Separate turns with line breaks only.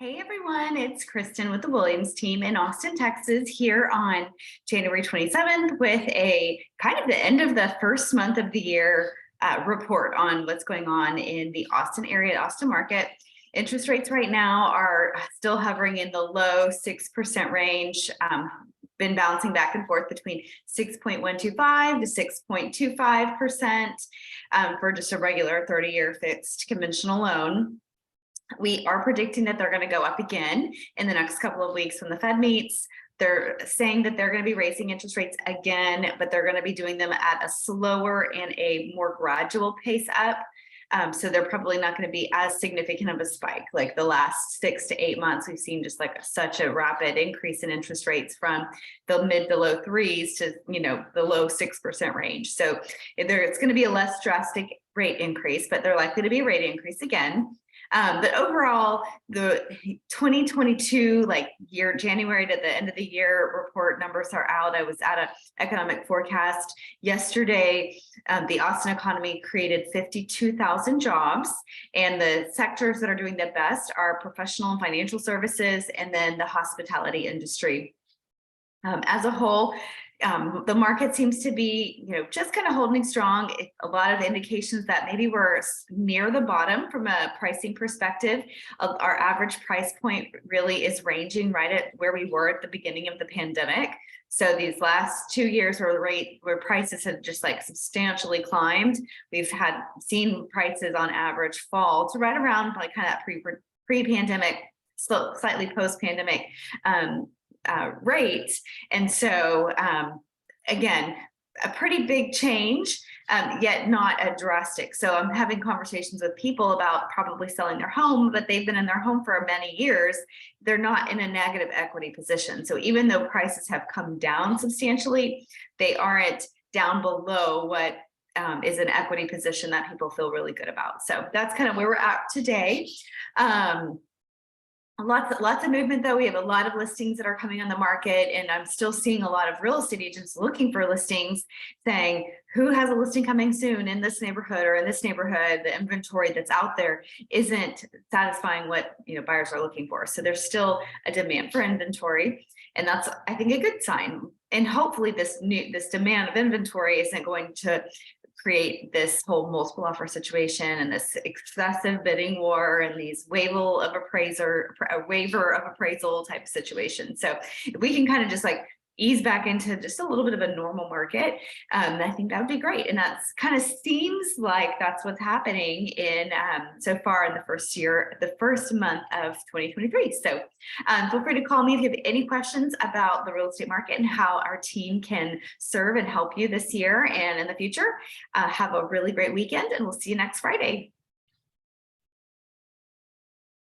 Hey everyone, it's Kristen with the Williams team in Austin, Texas, here on January 27th with a kind of the end of the first month of the year report on what's going on in the Austin area, Austin market. Interest rates right now are still hovering in the low 6% range, been bouncing back and forth between 6.125 to 6.25% for just a regular 30-year fixed conventional loan. We are predicting that they're going to go up again in the next couple of weeks when the Fed meets. They're saying that they're going to be raising interest rates again, but they're going to be doing them at a slower and a more gradual pace up. So they're probably not going to be as significant of a spike like the last 6 to 8 months. We've seen just like such a rapid increase in interest rates from the mid to low threes to, the low 6% range. So it's going to be a less drastic rate increase, but they're likely to be a rate increase again. But overall, the 2022 year, January to the end of the year report numbers are out. I was at an economic forecast yesterday. The Austin economy created 52,000 jobs, and the sectors that are doing the best are professional and financial services, and then the hospitality industry. As a whole, the market seems to be, just kind of holding strong. A lot of indications that maybe we're near the bottom from a pricing perspective. Our average price point really is ranging right at where we were at the beginning of the pandemic. So these last 2 years where prices have just substantially climbed, we've seen prices on average fall to right around kind of that pre-pandemic, slightly post-pandemic rate. And so again, a pretty big change, yet not a drastic. So I'm having conversations with people about probably selling their home, but they've been in their home for many years. They're not in a negative equity position. So even though prices have come down substantially, they aren't down below what is an equity position that people feel really good about. So that's kind of where we're at today. Lots of movement though. We have a lot of listings that are coming on the market, and I'm still seeing a lot of real estate agents looking for listings saying, who has a listing coming soon in this neighborhood or in this neighborhood? The inventory that's out there isn't satisfying what buyers are looking for. So there's still a demand for inventory, and that's, I think, a good sign. And hopefully this demand of inventory isn't going to create this whole multiple offer situation and this excessive bidding war and these waiver of appraisal type situation. So if we can kind of just ease back into just a little bit of a normal market, I think that would be great. And that's kind of seems like that's what's happening in so far in the first month of 2023. So feel free to call me if you have any questions about the real estate market and how our team can serve and help you this year and in the future. Have a really great weekend, and we'll see you next Friday.